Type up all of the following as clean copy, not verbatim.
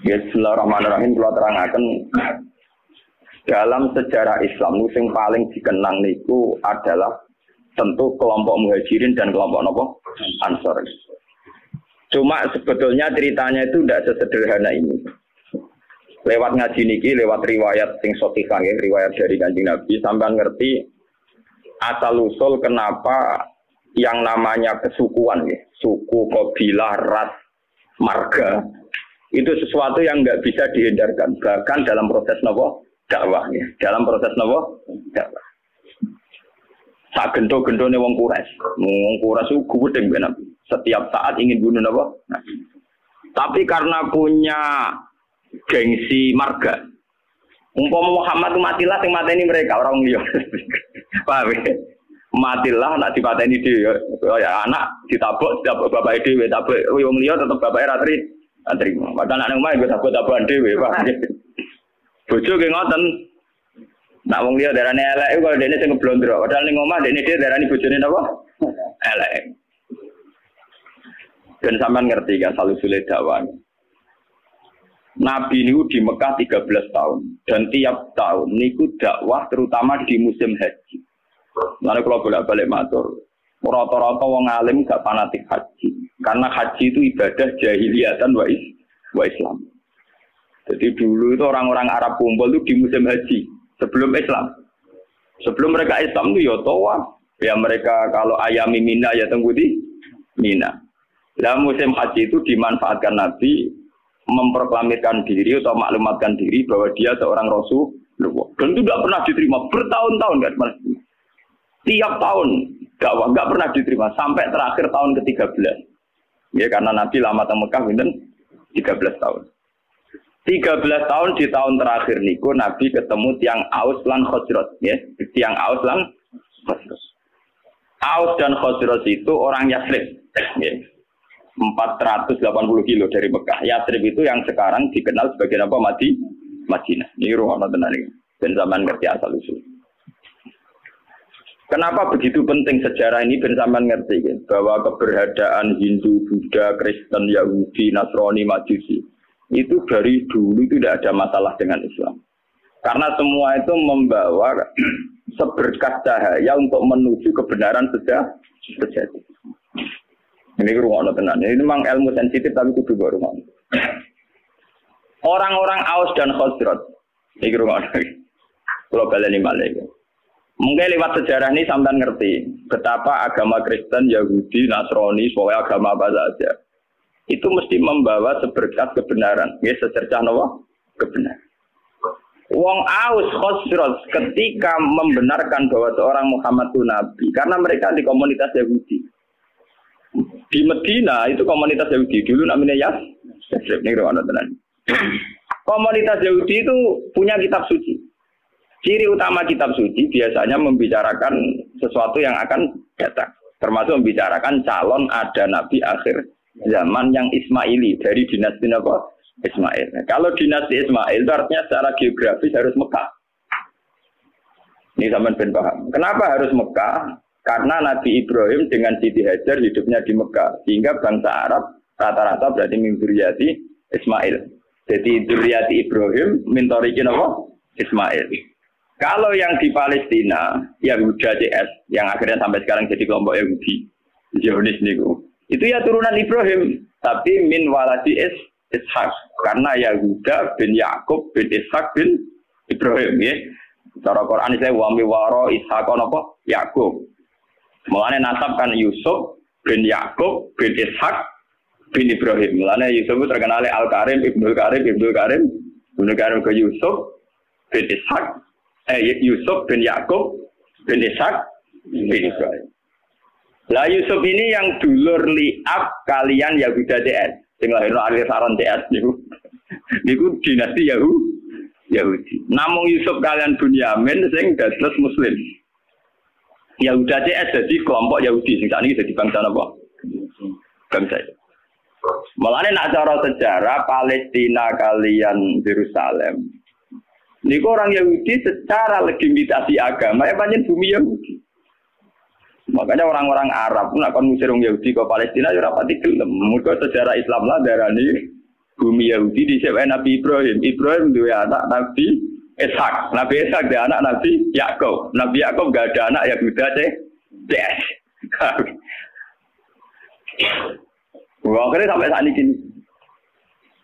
Bismillahirrahmanirrahim. Kalau terangkan dalam sejarah Islam, yang paling dikenang niku adalah tentu kelompok Muhajirin dan kelompok Ansor. Cuma sebetulnya ceritanya itu tidak sesederhana ini. Lewat ngaji niki, lewat riwayat sing sahihah, riwayat dari Kanjeng Nabi, sampean ngerti asal usul kenapa yang namanya kesukuan, ya, suku, kabilah, ras, marga, itu sesuatu yang nggak bisa dihindarkan, bahkan dalam proses dakwah, ya. Dalam proses dakwah. Sak gento-gentone wong Quraisy itu gudeg benar. Setiap saat ingin bunuh Nah. Tapi karena punya gengsi marga, umpama Muhammad matilah sing mateni mereka orang liya. Paham ya? Matilah nak dipateni dhewe ya anak ditabok bapak dhewe tabok wong liya tetep bapake ra terima. Padahal anak omah yo tabok-tabokan dhewe, Pak. Bojo ge ngoten. Nak wong liya darane elek kok dene sing ngeblondro. Padahal ning omah dene dhewe darani bojone napa? Elek. Dan sampean ngerti kan salusule dakwah. Nabi niku di Mekah 13 tahun dan tiap tahun niku dakwah terutama di musim haji. Lalu kalau bolak-balik matur, rata-rata wong alim gak fanatik haji karena haji itu ibadah jahiliyatan wa Islam. Jadi dulu itu orang-orang Arab kumpul itu di musim haji sebelum Islam. Sebelum mereka Islam itu ya tawaf. Ya mereka kalau ayami Mina ya tunggu di Mina. Dalam musim haji itu dimanfaatkan Nabi memproklamirkan diri atau maklumatkan diri bahwa dia seorang Rasulullah. Dan itu tidak pernah diterima bertahun-tahun kan. Tiap tahun dakwah nggak pernah diterima sampai terakhir tahun ke-13. Ya karena Nabi lama di Mekah itu 13 tahun. 13 tahun di tahun terakhir niku Nabi ketemu tiang Aus lan Khazraj ya, tiang Aus lan Khazraj. Aus dan Khazraj itu orang Yathrib ya. 480 kilo dari Mekah. Yathrib itu yang sekarang dikenal sebagai apa? Madinah. Ini ruang tenan iki. Ben zaman ngerti asal usul. Kenapa begitu penting sejarah ini ben sampean ngerti ya? Bahwa keberadaan Hindu, Buddha, Kristen, Yahudi, Nasrani, Majusi itu dari dulu itu tidak ada masalah dengan Islam. Karena semua itu membawa seberkas cahaya untuk menuju kebenaran sejati. Ini ruang tenan. Ini memang ilmu sensitif tapi kudu baru. Orang-orang Aus dan Khazraj. Ini ruang. Kalau baleni malih. Mungkin lewat sejarah ini sampean ngerti betapa agama Kristen, Yahudi, Nasrani, pokoknya agama apa saja itu mesti membawa seberkas kebenaran. Ya secercah nawa kebenaran. Wong Aus Khazraj ketika membenarkan bahwa seorang Muhammad itu nabi karena mereka di komunitas Yahudi. Di Medina itu komunitas Yahudi dulu namanya Yathrib. Komunitas Yahudi itu punya kitab suci. Ciri utama kitab suci biasanya membicarakan sesuatu yang akan datang. Termasuk membicarakan calon ada nabi akhir zaman yang Ismaili dari dinasti Ismail. Nah, kalau dinasti Ismail itu artinya secara geografis harus Mekah. Ini sampean ben paham. Kenapa harus Mekah? Karena Nabi Ibrahim dengan Siti Hajar hidupnya di Mekah. Sehingga bangsa Arab rata-rata berarti min dzurriyyati Ismail. Jadi dzurriyyati Ibrahim min thariqin apa? Ismail. Kalau yang di Palestina, Yahuda CS, yang akhirnya sampai sekarang jadi kelompok Yahudi, Zionis niku, itu ya turunan Ibrahim, tapi min waladi Ishak, karena Yahuda bin Yakub bin Ishak bin Ibrahim, ya. Cara Quran saya wami waro Ishak apa? Yakub. Mulane nasab kan Yusuf bin Yakub bin Ishak bin Ibrahim. Mulane Yusuf itu terkenal Al-Karim, Ibnul Karim, Ibnul Karim ke Yusuf bin Ishak. Yusuf bin Yakub bin Ishak bin Ibrahim. Lah Yusuf ini yang dulur liab kalian Yahuda DS. Sing lahirno akhir saron DS niku. Niku dinasti Yahudi. Namung Yusuf kalian Bunyamin sing dados muslim. Yahuda DS jadi kelompok Yahudi sing sakniki dadi bangsa napa? Bangsa. Mulane nak cara sejarah Palestina kalian Yerusalem. Niku orang Yahudi secara legitimasi agama ya pancen bumi Yahudi. Makanya orang-orang Arab nak kon ngusir orang Yahudi ke Palestina ya ora pati gelem. Mergo sejarah Islam lah darani bumi Yahudi disebut Nabi Ibrahim. Ibrahim dua anak Nabi Ishak. Nabi Ishak dia anak Nabi Yakub. Nabi Yakub gak ada anak Yahuda CS. Wah, akhirnya sampai saat ini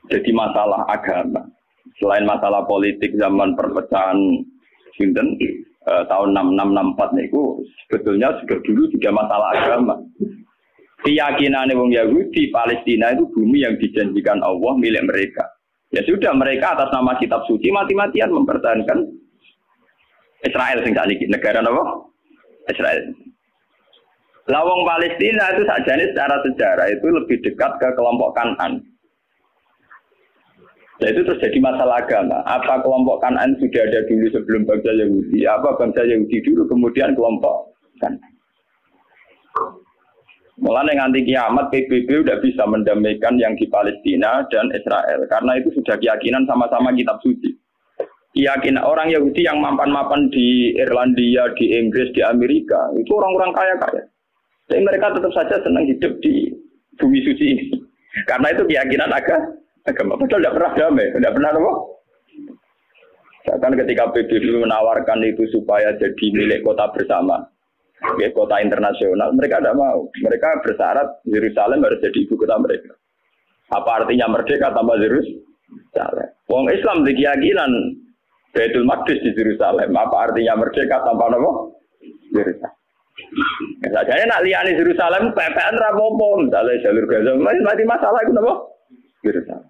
jadi masalah agama. Selain masalah politik zaman perpecahan Sinten tahun 6664 niku sebetulnya sudah dulu juga masalah agama. Keyakinan wong Yahudi Palestina itu bumi yang dijanjikan Allah milik mereka. Ya sudah mereka atas nama kitab suci mati-matian mempertahankan Israel sing sakniki negara napa? Israel. Lawang Palestina itu sajane secara sejarah itu lebih dekat ke kelompok Kanan. Nah itu terjadi masalah agama. Apa kelompok Kanan sudah ada dulu sebelum bangsa Yahudi? Apa bangsa Yahudi dulu kemudian kelompok Kanan? Mulai nganti kiamat PBB udah bisa mendamaikan yang di Palestina dan Israel karena itu sudah keyakinan sama-sama kitab suci. Keyakinan orang Yahudi yang mapan-mapan di Irlandia, di Inggris, di Amerika itu orang-orang kaya-kaya. Tapi mereka tetap saja senang hidup di bumi suci ini karena itu keyakinan agama. Padahal tidak pernah damai, tidak pernah apa? Bahkan ketika PBB menawarkan itu supaya jadi milik kota bersama. Ya, kota internasional, mereka tidak mau. Mereka bersyarat Yerusalem harus jadi ibu kota mereka. Apa artinya merdeka tanpa Yerusalem? Wong Islam di keyakinan Baitul Maqdis di Yerusalem. Apa artinya merdeka tanpa apa? Yerusalem. Sajane nak liyane Yerusalem PPN ra apa-apa, misalnya jalur Gaza mati masalah itu napa? Yerusalem.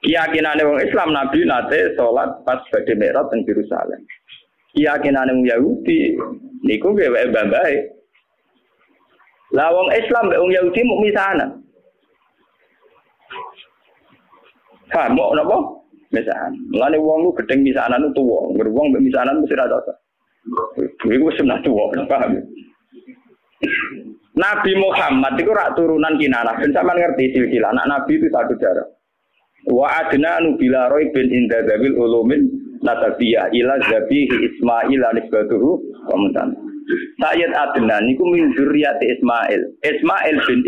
Keyakinane wong Islam Nabi nate salat pas badhe Mi'raj teng Yerusalem. Keyakinan wong Yahudi niku gawe mbah-mbahe. Lah wong Islam mbek wong Yahudi muk misana. Ha, mau napa? Misanan. Mulane wong ku gedeng misanan tuwa, ngger wong mbek misanan mesti ra cocok. Iku wis sunah tuwa, paham? Nabi Muhammad itu rak turunan Kinanah. Ben sampean ngerti silsilah anak Nabi itu satu jarak. Wa adna nubila roy bin inda zabil ulumin nasabiyah ila zabihi Ismail anisbatuhu wa mutan. Sayyid Adnan niku min zurriyati Ismail. Ismail bin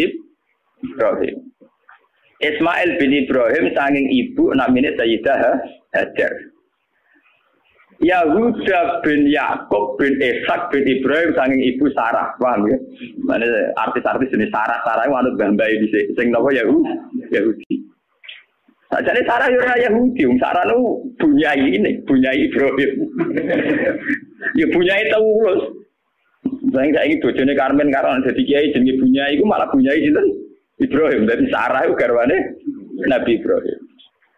Ibrahim. Ismail bin Ibrahim sanging ibu namine Sayyidah Hajar. Yahuda bin Yakub bin Ishak bin Ibrahim sanging ibu Sarah. Paham ya? Mane artis-artis jenis Sarah itu manut gambae dhisik. Sing napa Yahudi. Jadi Sarah ora Yahudi, Sarah nu bunyai ini, bunyai Ibrahim. Ya bunyai Taulus. Saya ini bojone Karmen karo dadi kiai jenenge bunyai iku malah bunyai sinten? Ibrahim. Dadi Sarah iku garwane Nabi Ibrahim.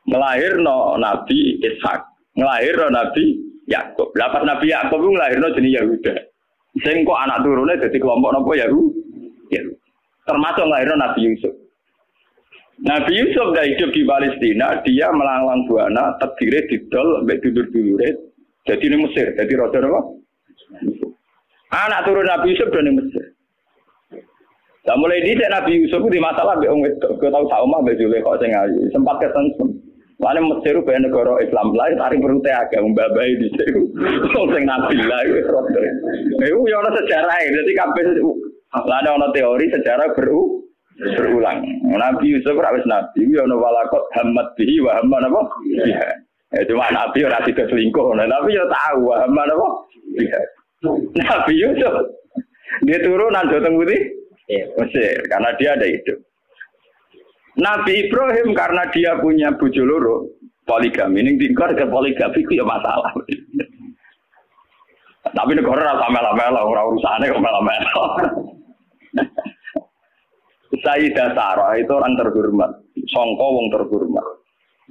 Ngelahirno Nabi Ishak, ngelahirno Nabi Yakub. Lah pas Nabi Yakub iku ngelahirno jenenge Yahuda. Sing kok anak turune dadi kelompok napa Yahudi. Termasuk ngelahirno Nabi Yusuf. Nabi Yusuf dah hidup di Palestina, dia melanglang buana, terdiri didol, sampai dulur-dulure, jadi di Mesir, jadi raja apa? Anak turun Nabi Yusuf dari Mesir. Nah mulai ini Nabi Yusuf itu di masalah, gue tahu sama Mbak Jule kok saya ngaji, sempat kesensen. Lalu Mesir itu negara Islam lain, tarik perutnya agak membabai di situ. Sing Nabi lah, itu yang ada sejarah, jadi kabeh, lalu ada teori sejarah berulang. Nabi Yusuf ora wis nabi, ya ono walakot hamad bihi wa hamman apa? Ya cuma nabi ora tidak selingkuh, tapi ya tahu wa hamman apa? Nabi Yusuf dia turunan Joteng Putih Mesir karena dia ada hidup. Nabi Ibrahim karena dia punya bojo loro, poligami. Ning tingkar ke poligami itu ya masalah. Tapi negara ora samela-mela, ora urusane kok mela-mela. Sayyidah Sarah itu orang terhormat, sangka wong terhormat.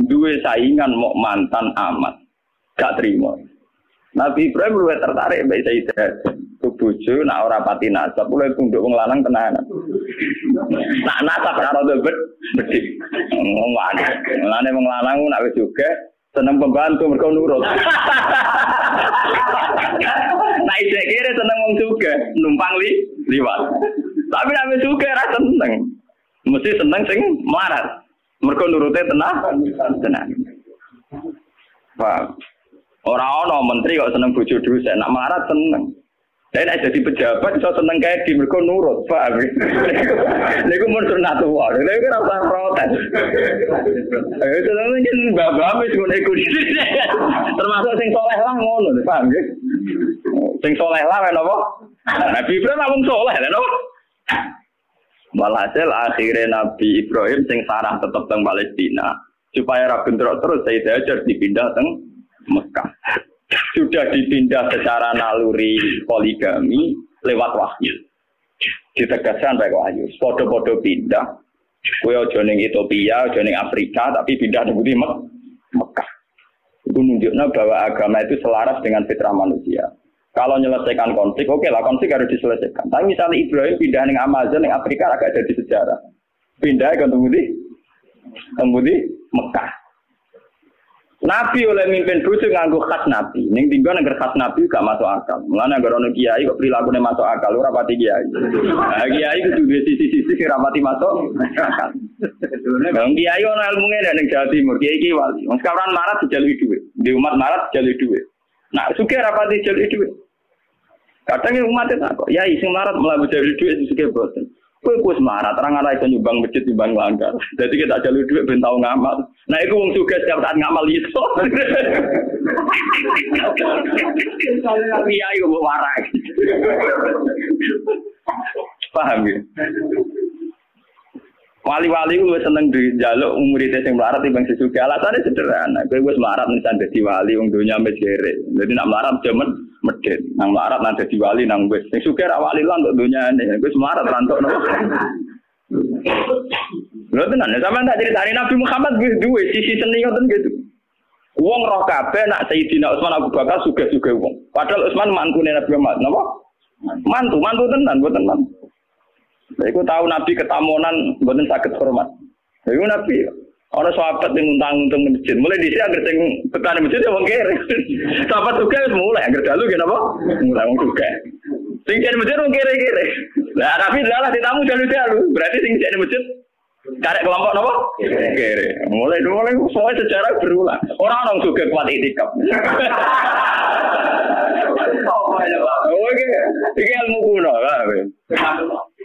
Duwe saingan mau mantan amat, gak terima. Nabi Ibrahim luwih tertarik mbek Sayyidah. Bojo nak ora pati nasab, luwih tunduk wong lanang tenanan. Nak nasab karo bedhik. Ngomong ana wong lanang nak wis juga seneng pembantu mergo nurut. Nah isek kira seneng wong juga numpang liwat. Tapi nek juga ra seneng. Mesti seneng sing melarat. Mergo nurute tenang. Pak. Ora ana menteri kok seneng bojo dosen, nak melarat seneng. Dan ada di pejabat iso seneng kae di mergo nurut, paham. Niku mun sunatullah. Lha iku ora usah protes. Ayo seneng yen mbah-mbah wis ngono iku. Termasuk sing saleh lah ngono, paham nggih. Sing saleh lah napa? Nabi Ibrahim wong saleh lho. Walhasil akhirnya Nabi Ibrahim sing sarah tetep teng Palestina supaya ra bentrok terus Sayyidah Hajar dipindah teng Mekah. Sudah dipindah secara naluri poligami lewat wahyu. Ditegaskan baik wahyu. Podo-podo pindah. Kowe aja ning Ethiopia, aja ning Afrika, tapi pindah ning Mekah. Itu menunjukkan bahwa agama itu selaras dengan fitrah manusia. Kalau menyelesaikan konflik, oke lah konflik harus diselesaikan. Tapi misalnya Ibrahim pindah ning Amazon, ning Afrika agak jadi sejarah. Pindah ke Tembudi Mekah. Nabi oleh mimpin bojo nganggo khas Nabi. Ning tinggal nang khas Nabi gak masuk akal. Mulane anggere ono kiai kok prilakune masuk akal ora pati kiai. Nah, kiai kudu duwe sisi-sisi sing ora pati masuk akal. Wong kiai ono ilmune ning Jawa Timur, kiai iki wali. Wong sekarang marat dijaluki dhuwit. Di umat marat dijaluki dhuwit. Nah, sugih ora pati dijaluki dhuwit. Kadang umat itu kok, ya sing marat mlaku dijaluki dhuwit sugih boten. Kowe wis marat, terang ana iso nyumbang masjid nyumbang langgar. Dadi kita jaluki dhuwit ben tau ngamal. Nah, iku wong sugih setiap saat ngamal iso. Iya, iku warak. Paham ya? Wali-wali ku seneng dijaluk murid sing melarat timbang sesugih. Alasane sederhana. Kowe wis melarat nisan dadi wali wong donya wis jere. Dadi nak melarat jaman medhit. Nang melarat nang dadi wali nang wis. Sing sugih ra wali lan untuk donyane. Kowe wis melarat ra entuk nopo. Lha tenan, sampeyan tak critani Nabi Muhammad wis duwe sisi seni ngoten gitu. Wong roh kabeh nak Sayyidina Utsman Abu Bakar sugih-sugih wong. Padahal Utsman mantune Nabi Muhammad, napa? Mantu tenan, mboten mantu. Lha iku tahu Nabi ketamunan mboten saged hormat. Lha iku Nabi ana sahabat sing nguntang-untung masjid. Mulai dhisik anggere sing betane masjid ya wong kere. Sahabat sugih wis mulai anggere dalu ki napa? Mulai wong sugih. Sing jane masjid wong kere-kere. Lah Nabi lalah ditamu dalu-dalu. Berarti sing jane masjid karek kelompok napa? Kere. Mulai soal sejarah berulang. Ora ono sugih kuat itikaf. Oh, iki ilmu kuno lah.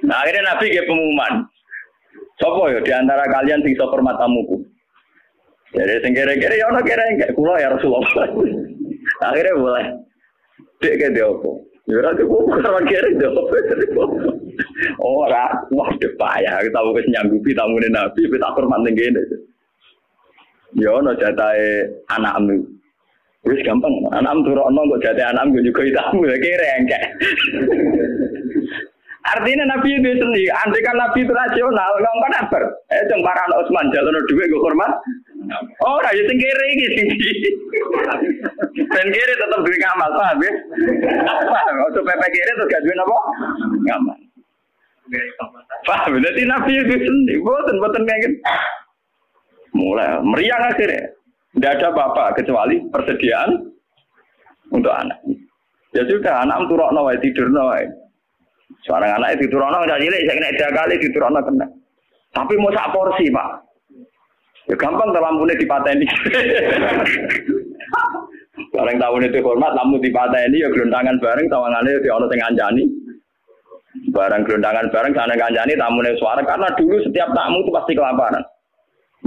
Nah, akhirnya Nabi nggih pengumuman. Sapa ya di antara kalian sing iso hormat tamuku? Jadi sing kere-kere ya ono kere enggak kula ya Rasulullah. Akhirnya boleh. Dek ke dia opo? Ya ora kok karo kere dia opo. Ora, wah payah kita wis nyanggupi tamune Nabi wis tak hormat ning kene. Ya ono jatahe anakmu. Wis gampang, anakmu turokno kok jatahe anakmu juga tamu kere enggak. Artinya Nabi itu sendiri, andai kan Nabi itu rasional, nggak kan apa? Jeng para anak Utsman jalur duit gue hormat. Oh, raja sing kere iki sing. Dan kere tetap duit ngamal, paham ya? Paham, untuk PP kere terus gak duit apa? Ngamal. Paham, jadi Nabi itu sendiri, boten kayak gitu. Mulai meriang akhirnya, tidak ada apa-apa kecuali persediaan untuk anak. Ya sudah, anak turokno wae tidurno wae. Seorang anak itu turunnya nggak cilik, saya kena 3 kali diturunnya kena. Tapi mau sak porsi pak, ya gampang lampunya dipateni. Bareng tahun itu hormat, lampu dipateni, ya gelontangan bareng, tawangannya di ono tengah anjani. Bareng gelontangan bareng, sana anjani, tamunya suara. Karena dulu setiap tamu itu pasti kelaparan.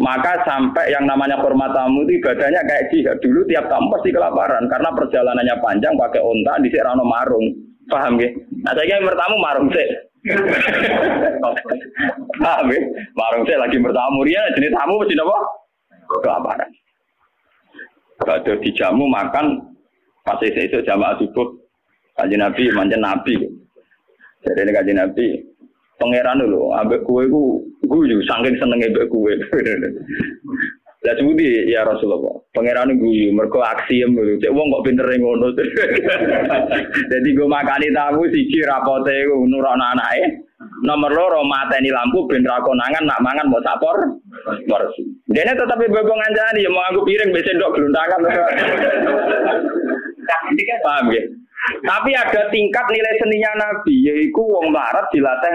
Maka sampai yang namanya hormat tamu itu ibadahnya kayak jihad. Dulu tiap tamu pasti kelaparan, karena perjalanannya panjang, pakai onta, di rano marung. Paham ya? Nah saya yang bertamu marung sih. Paham ya? Marung sih lagi bertamu dia jenis tamu mesti apa? Kelaparan. Kalau dijamu makan pas esok jamaah subuh kajian Nabi manjan Nabi. Jadi ini kajian Nabi pangeran dulu ambek kue guyu saking senenge ambek kue. Lah sebuti ya Rasulullah. Pangeran guyu mergo aksiem lho. Cek wong kok pintere ngono. Dadi go makani tamu siji rapote nurono anake. Nomor 2 mateni lampu ben ra konangan nak mangan mbok sapor. Mersi. Dene tetep bebo ngancani ya mau aku piring mbek sendok glontangan. Paham ya? Tapi ada tingkat nilai seninya Nabi yaiku wong melarat dilatih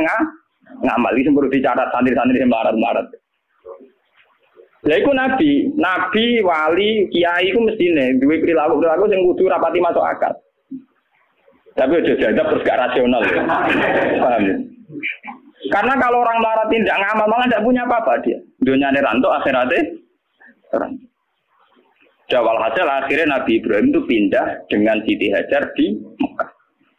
ngamal iki sing perlu dicatat santri-santri sing melarat-melarat. Lha iku nabi, wali, kiai iku mestine duwe perilaku sing kudu rapati masuk akal. Tapi udah jajab terus gak rasional ya. Paham ya? Karena kalau orang melarat tidak ngamal malah tidak punya apa-apa dia. Dunia ranto akhiratnya ranto. Jawal hasil akhirnya Nabi Ibrahim itu pindah dengan Siti Hajar di Mekah.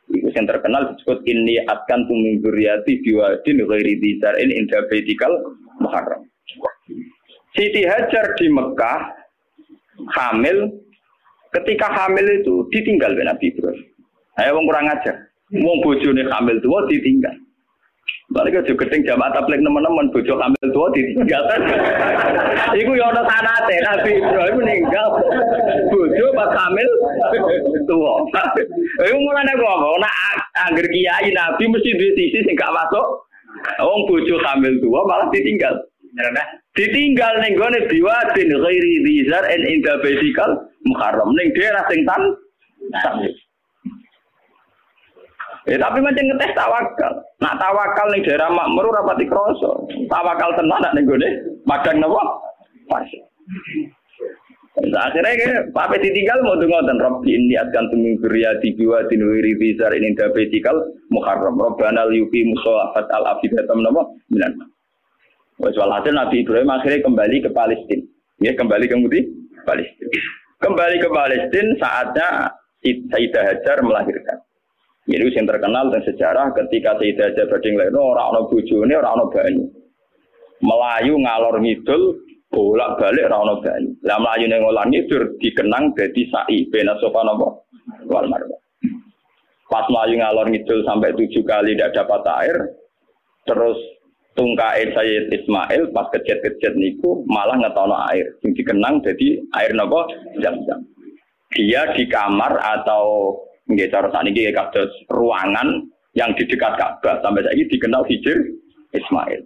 Itu yang terkenal disebut inni atkan min dzurriyyati biwadin ghairi dzar'in inda baitikal muharram. Siti Hajar di Mekah hamil, ketika hamil itu ditinggal oleh Nabi Ibrahim. Ayo wong kurang ajar. Wong bojone hamil tua ditinggal. Balik aja gedeng jamaah tabligh teman-teman bojo hamil tua ditinggal. Iku ya ana sanate Nabi Ibrahim meninggal. Bojo pas hamil tua. Iku mulane kok ana angger kiai Nabi mesti duwe sisi sing gak masuk. Wong bojo hamil tua malah ditinggal. Ditinggal ning gone biwadin ghairi dzar en inda baitikal muharram ning daerah sing tan. Tapi macam ngetes tawakal. Nak tawakal ning daerah makmur ora pati krasa. Tawakal tenan nak ning gone madang napa? Pas. Akhirnya ke pape ditinggal mau ngoten Rabbi inni atkan tuming dzurriyyati biwadin ghairi dzar en inda baitikal muharram. Rabbana liyuqimu sholata al-afidatam napa? Minan. Walhasil Nabi Ibrahim akhirnya kembali ke Palestina. Ya, kembali ke Palestina. Kembali ke Palestina saatnya Sayyidah Hajar melahirkan. Jadi yang terkenal dan sejarah ketika Sayyidah Hajar badhe nglahirno ora ana bojone, ora ana banyu. Melayu ngalor ngidul, bolak-balik ora ana banyu. Lah mlayune ngalor ngidul dikenang dadi sa'i bena sofa napa wal marwah. Pas melayu ngalor ngidul sampai 7 kali tidak dapat air, terus tungkae Sayyid Ismail pas kejet-kejet niku malah ngetono air. Sing dikenang jadi air napa Zam-Zam. Dia di kamar atau nggih cara sakniki kados ruangan yang di dekat Ka'bah sampai saiki dikenal Hijr Ismail.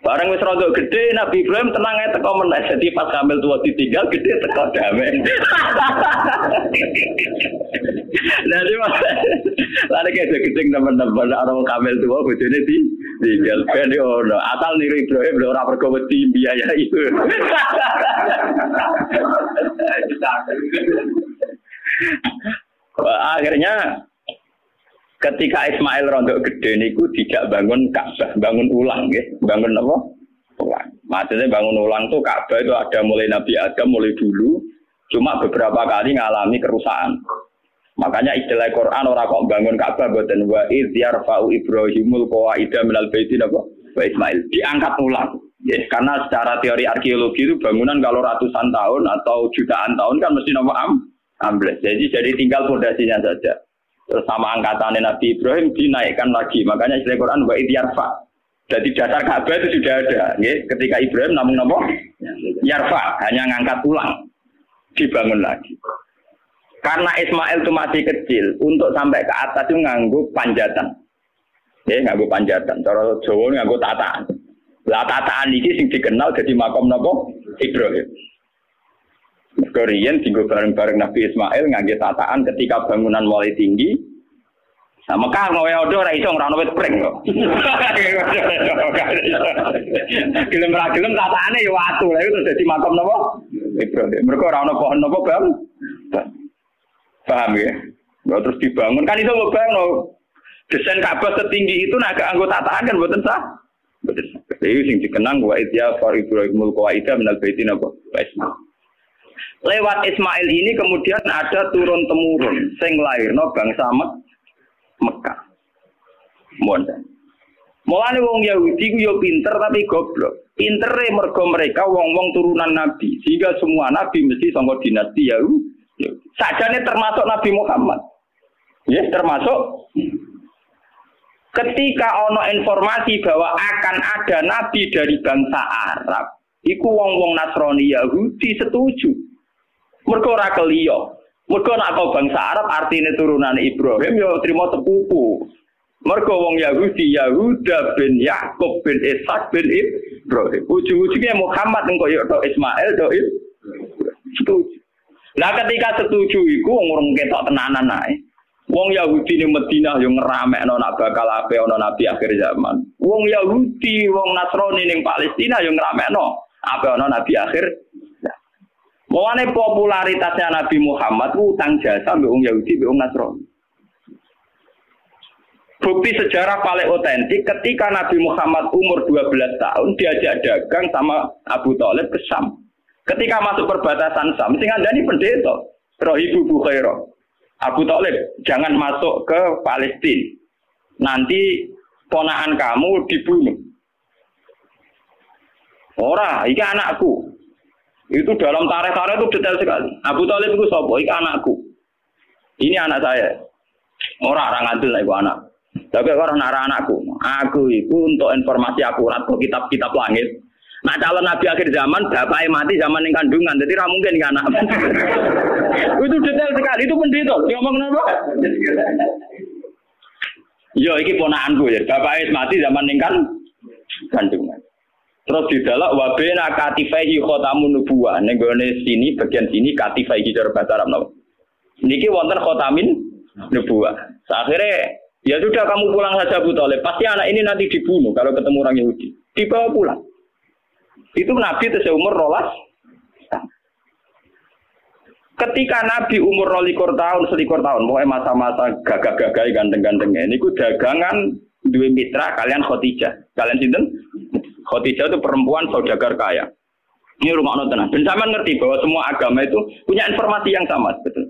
Barang wis rada gede Nabi Ibrahim tenang ae teko meneh dadi pas hamil tua ditinggal gede teko damai. Jadi lari kayak gede teman-teman orang hamil tua bojone ditinggal ben yo asal niru Ibrahim lho ora pergo wedi biaya itu. Akhirnya ketika Ismail rontok gede niku tidak bangun Ka'bah, bangun ulang nggih. Bangun apa? Ulang. Maksudnya bangun ulang tuh Ka'bah itu ada mulai Nabi Adam mulai dulu, cuma beberapa kali ngalami kerusakan. Makanya istilah Quran ora kok bangun Ka'bah boten wa idz yarfa'u Ibrahimul qawaida minal baiti napa? Wa Ismail diangkat ulang. Ya, karena secara teori arkeologi itu bangunan kalau ratusan tahun atau jutaan tahun kan mesti napa ambles. Jadi tinggal fondasinya saja. Terus sama angkatannya Nabi Ibrahim dinaikkan lagi. Makanya istilah Quran wa idyarfa. Jadi dasar Ka'bah itu sudah ada. Ya. Ketika Ibrahim namun apa? Yarfa, hanya ngangkat ulang. Dibangun lagi. Karena Ismail itu masih kecil, untuk sampai ke atas itu nganggo panjatan. Ya, nganggo panjatan. Cara Jawa nganggo tataan. Lah tataan ini sing dikenal jadi makom napa? Ibrahim. Korean tinggal bareng-bareng Nabi Ismail ngangge tataan ketika bangunan mulai tinggi. Sama Mekah ngowe odo ora iso ora ono wit pring kok. Gelem ra gelem tataane ya watu. Lha itu dadi makam napa? Ibrahim. Mergo ora ono pohon napa, Bang? Paham ya? Terus dibangun kan itu mbok bayangno. Desain Ka'bah setinggi itu nak anggo tataan kan mboten sah. Mboten sah. Iki sing dikenang wa idya fa Ibrahimul qawaida minal baitin apa? Lewat Ismail ini kemudian ada turun-temurun sing lairno bangsa Mekah. Mulane wong Yahudi ku yo pinter tapi goblok. Pintere mergo mereka wong-wong turunan Nabi. Sehingga semua Nabi mesti saka dinasti Yahudi. Sajane termasuk Nabi Muhammad. Ya, termasuk ketika ono informasi bahwa akan ada Nabi dari bangsa Arab. Iku wong-wong Nasrani Yahudi setuju. Mergo ora keliyo. Mergo nek bangsa Arab artine turunan Ibrahim ya trimo sepupu. Mergo wong Yahudi Yahuda bin Yakub bin Ishak bin Ibrahim. Ujung-ujungnya Muhammad engko yo tok Ismail tok setuju. Lah ketika setuju iku wong urung ketok tenanan ae. Wong Yahudi ning Madinah yo ngeramekno nak bakal ape ana nabi akhir zaman. Wong Yahudi, wong Nasrani ning Palestina yo ngeramekno ape ana nabi akhir. Mulane popularitasnya Nabi Muhammad utang jasa mbek wong Yahudi mbek wong Nasrani. Bukti sejarah paling otentik ketika Nabi Muhammad umur 12 tahun diajak dagang sama Abu Thalib ke Syam. Ketika masuk perbatasan Syam, sing ngandani pendeta, Rahibu Bukhairah. Abu Thalib, jangan masuk ke Palestina. Nanti ponakan kamu dibunuh. Ora, iki anakku. Itu dalam tarikh-tarikh itu detail sekali. Abu Thalib itu sapa? Iki anakku. Ini anak saya. Orang ngadil lah iku anak. Tapi orang nara anakku. Aku itu untuk informasi akurat ke kitab-kitab langit. Nah calon nabi akhir zaman bapaknya mati zaman yang kandungan. Jadi ra mungkin kan anak. Itu detail sekali. Itu pendeta. Ngomong kenapa? Yo iki ponakanku ya. Bapaknya mati zaman yang kandungan. Terus didalak wabena katifaihi khotamun nubuwah. Ning gone sini bagian sini katifaihi cara bahasa Arab napa. Niki wonten khotamin nubuwah. Akhirnya ya sudah kamu pulang saja Abu Thalib. Pasti anak ini nanti dibunuh kalau ketemu orang Yahudi. Dibawa pulang. Itu Nabi seumur 12. Ketika Nabi umur 21 tahun, 21 tahun, pokoknya masa-masa gagah-gagah ganteng-gantengnya. Ini ku dagangan dua mitra kalian Khadijah. Kalian sinten? Khadijah itu perempuan saudagar kaya. Ini rumah tenang. Dan sama ngerti bahwa semua agama itu punya informasi yang sama, betul.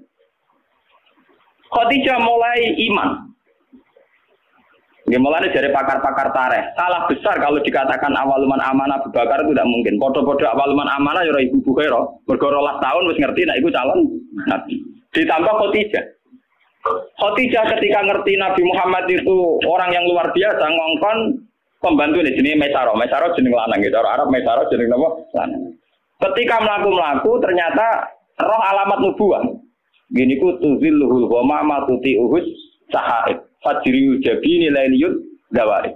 Khadijah mulai iman. Ya mulai dari pakar-pakar tarikh. Salah besar kalau dikatakan awaluman amanah Abu Bakar itu tidak mungkin. Podo-podo awaluman amanah ya Ibu Bukhairah. Bergorolah tahun wis ngerti nek iku calon nabi. Ditambah Khadijah. Khadijah ketika ngerti Nabi Muhammad itu orang yang luar biasa ngongkon pembantu ini jenenge Maisarah. Maisarah jeneng lanang gitu. Arab Maisarah jeneng napa? Lanang. Ketika melaku-melaku ternyata roh alamat nubuwah. Gini ku tuzilluhul ghamama tuti'uhus sahaib. Fajriyu jabini lailiyut dawari.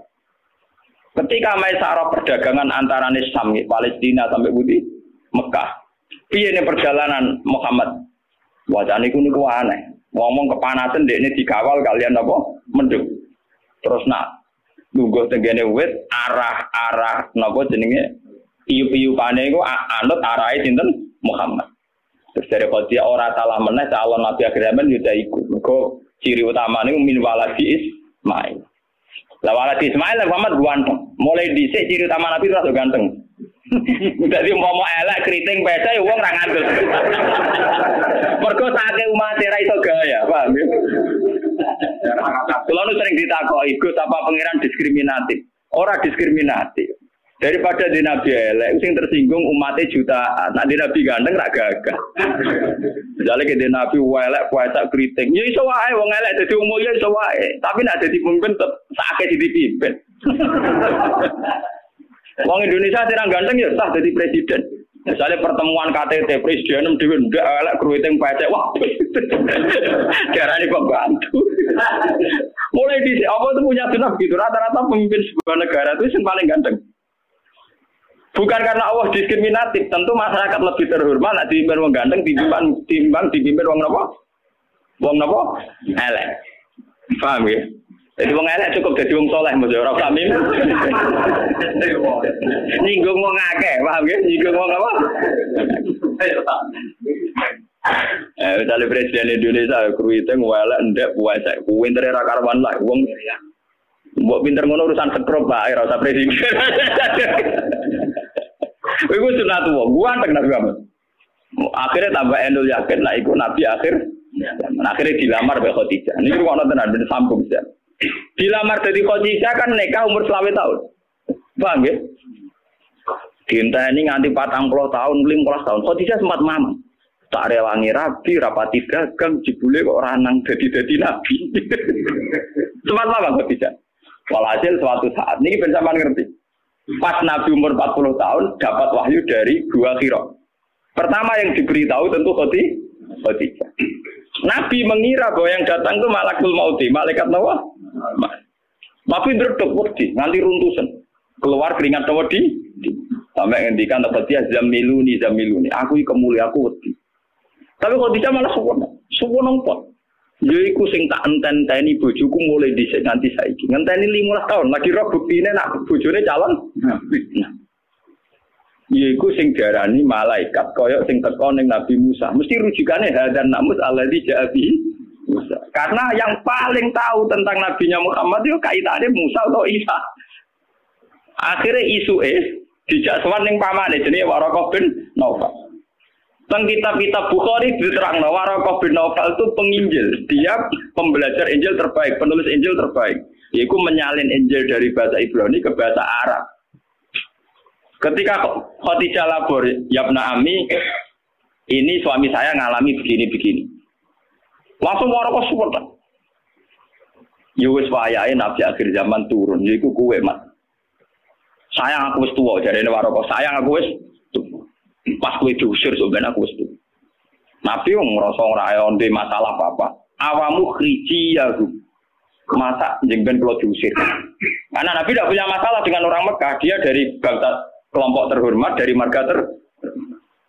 Ketika Maisarah perdagangan antara Syam, Palestina sampai Budi, Mekah. Piye ning perjalanan Muhammad? Wajane niku aneh. Ngomong kepanasan dekne dikawal kalian apa? Mendung. Terus nak lungguh tenggene wit arah napa jenenge? Iyu-iyupane iku anut arahe sinten? Muhammad. Terus dari Khadijah ora salah meneh calon nabi akhir zaman yo iku. Mergo ciri utama ini min waladi Ismail. Lah waladi Ismail Muhammad ganteng. Mulai dhisik ciri utama Nabi rada ganteng. Dadi umpama elek kriting pece ya wong ra ngandel. Mergo sake umat ra iso gaya, paham ya? Kulo sering ditakoki, Gus apa pangeran diskriminatif? Ora diskriminatif. Daripada di Nabi elek, sing tersinggung umatnya jutaan. Nah di Nabi ganteng rak gagah. Misalnya ke di Nabi elek puasa keriting, ya iso wae wong elek dadi umum ya iso wae. Tapi nek dadi pemimpin tetep sakake dipimpin. Wong Indonesia sing ganteng ya sah dadi presiden. Misalnya pertemuan KTT presiden dhewe ndak elek keriting pecek, wah. Darane pembantu. Mulai di apa itu punya sunah gitu. Rata-rata pemimpin sebuah negara itu yang paling ganteng. Bukan karena Allah diskriminatif, tentu masyarakat lebih terhormat nek dipimpin wong ganteng timbang dipimpin wong napa? Wong napa? Elek. Paham ya? Jadi wong elek cukup dadi wong saleh mesti ora usah mim. Nyinggung wong akeh, paham ya? Nyinggung wong apa? Misalnya presiden Indonesia kruiting elek ndek puasa, pintere ra karuan lah wong. Mbok pinter ngono urusan sekrup bae ora usah presiden. Iku sunat wong, ganteng Nabi Muhammad. Akhirnya tambah endul yakin lah iku Nabi akhir. Akhirnya dilamar oleh Khadijah. Ini ruang tenan ben sambung ya. Dilamar dari Khadijah kan nikah umur 20 tahun. Paham ya? Dinteni nganti 40 tahun, 15 tahun. Khadijah sempat mamang. Tak rewangi rabi, rapati dagang, jebule kok ora nang dadi nabi. Sempat mamang Khadijah. Walhasil suatu saat ini ben sampean ngerti. Pas Nabi umur 40 tahun dapat wahyu dari dua Hira. Pertama yang diberitahu tentu Khadijah. Nabi mengira bahwa yang datang itu malakul mauti, malaikat nawa. Nabi ndredeg wedi nganti runtusan. Keluar keringat wedi. Sampai ngendikan Khadijah zamiluni. Aku iki kemuli aku wedi. Tapi Khadijah malah suwon kok. Yaiku sing tak enten-enteni bojoku mulai dhisik nganti saiki. Ngenteni 15 tahun lagi roh buktine nak bojone calon nabi. Yaiku sing diarani malaikat kaya sing teko ning Nabi Musa. Mesti rujukane hadan namus alladzi ja'abi Musa. Karena yang paling tahu tentang Nabinya Muhammad itu kaitannya Musa atau Isa. Akhirnya isu dijak sowan ning pamane jenenge Waraqah bin Naufal. Teng kitab-kitab Bukhari diterangno Waraqah bin Naufal itu penginjil. Dia pembelajar Injil terbaik, penulis Injil terbaik. Yaitu menyalin Injil dari bahasa Ibrani ke bahasa Arab. Ketika Khadijah lapor, Yabna Ami, ini suami saya ngalami begini-begini. Langsung Waraqah support. Ya wis wayahe nabi akhir zaman turun, yaiku kowe, Mas. Sayang aku wis tuwa, jarene Waraqah, sayang aku wis tuwa. Pas kowe diusir sebenarnya aku wis tuwa. Nabi wong ngrasa ora onde masalah apa-apa. Awamu khrijiyahu. Masa jengben kalau diusir. Karena Nabi tidak punya masalah dengan orang Mekah, dia dari bangsa kelompok terhormat, dari marga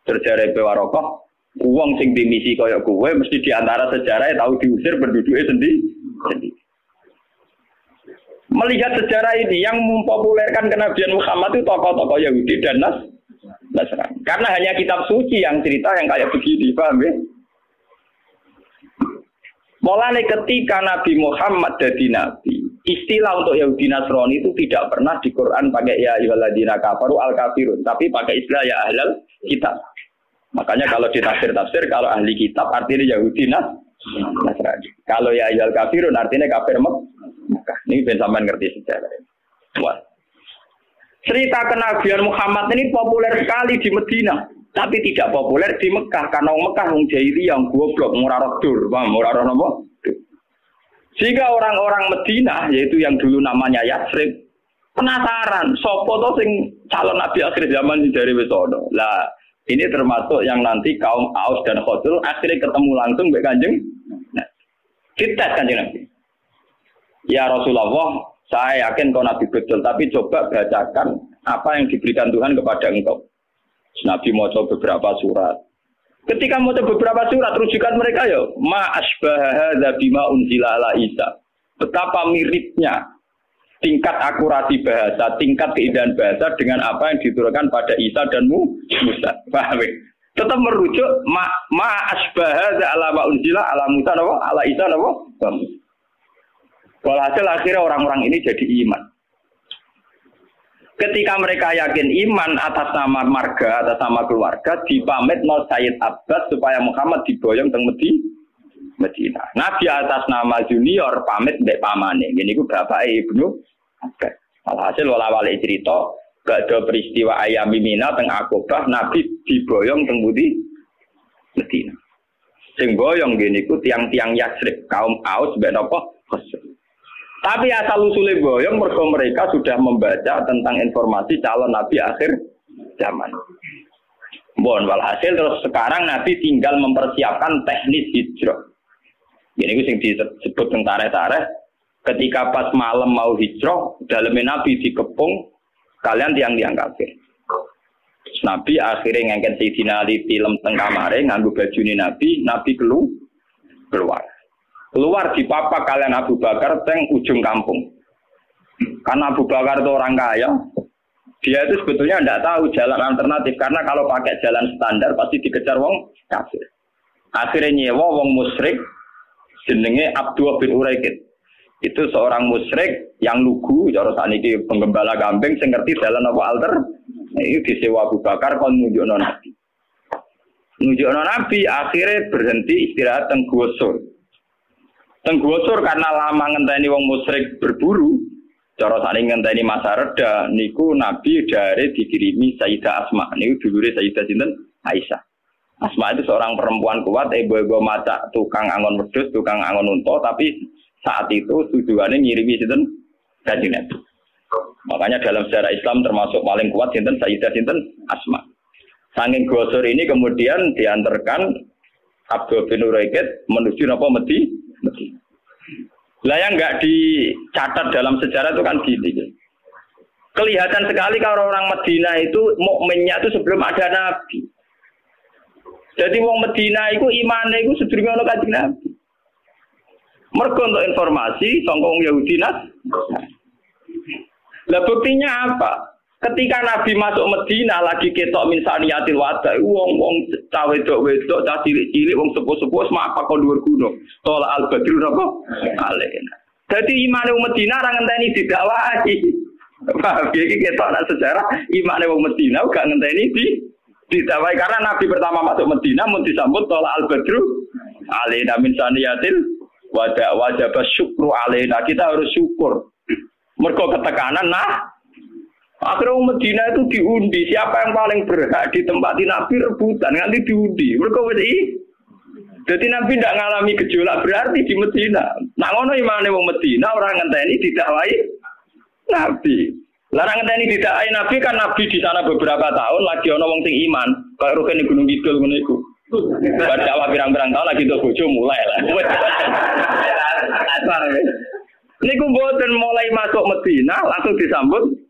terjare Waraqah. Uang sing dimisi kaya kowe mesti diantara sejarah tahu diusir penduduknya sendiri. Melihat sejarah ini yang mempopulerkan kenabian Muhammad itu tokoh-tokoh Yahudi dan Nasrani. Karena hanya kitab suci yang cerita yang kayak begini, paham ya? Mulai ketika Nabi Muhammad jadi nabi, istilah untuk Yahudi Nasrani itu tidak pernah di Quran pakai ya ayyuhalladzina kafaru al-kafirun, tapi pakai istilah ya ahlal kitab. Makanya kalau di tafsir kalau ahli kitab artinya Yahudi Nasrani. Kalau ya ayyuhal kafirun artinya kafir Mekah. Ini ben sampean ngerti sejarah. Wah. Cerita kenabian Muhammad ini populer sekali di Madinah, tapi tidak populer di Mekah karena Mekah wong jahiliyah yang goblok, ora roh dur, paham ora roh napa? Sehingga orang-orang Madinah yaitu yang dulu namanya Yatsrib penasaran, sapa to sing calon nabi akhir zaman dari wis ono. Lah, ini termasuk yang nanti kaum Aus dan Khazraj akhirnya ketemu langsung mbek Kanjeng. Nah, dites Kanjeng Nabi. Ya Rasulullah, saya yakin kau Nabi betul, tapi coba bacakan apa yang diberikan Tuhan kepada engkau. Nabi mau coba beberapa surat. Ketika mau coba beberapa surat, rujukan mereka ya, ma asbaha bima unzila ala Isa. Betapa miripnya tingkat akurasi bahasa, tingkat keindahan bahasa dengan apa yang diturunkan pada Isa dan Musa. Paham? Tetap merujuk ma asbaha ala ma unzila ala Musa ala Isa Walhasil akhirnya orang-orang ini jadi iman. Ketika mereka yakin iman atas nama marga, atas nama keluarga, dipamit no Sayyid Abbas supaya Muhammad diboyong teng Medina. Nabi atas nama junior pamit mbek pamane. Gini ku bapak Ibnu Abbas. Walhasil wala-wali cerita, gak ada peristiwa ayam Mina teng Aqabah, Nabi diboyong teng Medina. Sing boyong gini ku tiang-tiang Yatsrib, kaum Aus mbek napa Khazraj. Tapi asal usulnya boyong mereka sudah membaca tentang informasi calon Nabi akhir zaman. Walhasil terus sekarang Nabi tinggal mempersiapkan teknis hijrah. Ini yang disebut tentara-tara. Ketika pas malam mau hijrah, dalamnya Nabi dikepung, kalian tiang-tiang kafir. Nabi akhirnya ngangkat Sayyidina Ali film tengah kamare nganggo baju Nabi keluar. Keluar di papa kalian Abu Bakar teng ujung kampung. Karena Abu Bakar itu orang kaya, dia itu sebetulnya tidak tahu jalan alternatif. Karena kalau pakai jalan standar pasti dikejar wong kafir. Akhirnya nyewa wong musyrik jenenge Abdullah bin Uraikid. Itu seorang musyrik yang lugu, cara saniki penggembala kambing sing ngerti jalan apa alter. Itu disewa Abu Bakar kon nunjukno Nabi. Nunjukno Nabi akhirnya berhenti istirahat teng Gua Sur. Tenggosor karena lama ngenteni wong musyrik berburu, cara saling ngenteni masa reda, niku Nabi dari dikirimi Sayyidah Asma, niku dulure Sayyidah sinten Aisyah. Asma itu seorang perempuan kuat, ibu-ibu maca tukang angon wedhus, tukang angon unta, tapi saat itu tujuannya ngirimi sinten Kanjeng Nabi. Makanya dalam sejarah Islam termasuk paling kuat sinten Sayyidah sinten Asma. Saking gosor ini kemudian diantarkan Abdul bin Uraikid menuju napa Medina. Lah yang enggak dicatat dalam sejarah itu kan gini. Kelihatan sekali kalau orang Medina itu mukminnya itu sebelum ada Nabi. Jadi wong Medina itu imane itu sedurunge ana Kanjeng Nabi. Mergo untuk informasi sangka wong Yahudi Lah buktinya apa? Ketika Nabi masuk Medina lagi ketok min saniyatil wada, wong-wong cah wedok-wedok, cah cilik-cilik, wong sepuh-sepuh semapa kok dhuwur gunung. Tolak al-badru napa? Alaina. Dadi imane wong Medina ora ngenteni didakwahi. Paham iki ketok nak sejarah imane wong Medina gak ngenteni didakwahi karena Nabi pertama masuk Medina mun disambut tolak al-badru alaina min saniyatil wada wajib syukru alaina. Kita harus syukur. Mergo ketekanan akhirnya orang Medina itu diundi. Siapa yang paling berhak ditempati Nabi rebutan. Nanti diundi. Mereka jadi Nabi tidak mengalami gejolak berarti di Medina. Nah ngono imane wong Medina orang ngenteni didakwai Nabi. Larang ngenteni didakwai Nabi kan Nabi di sana beberapa tahun lagi ana wong sing iman. Kayak rukun Gunung Kidul ngono iku. Baca pirang-pirang tahun lagi tuh bojo mulai lah. Niku mboten mulai masuk Medina langsung disambut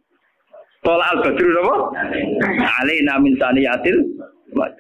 Tolak al-badru napa? Alaina min saniyatil wad.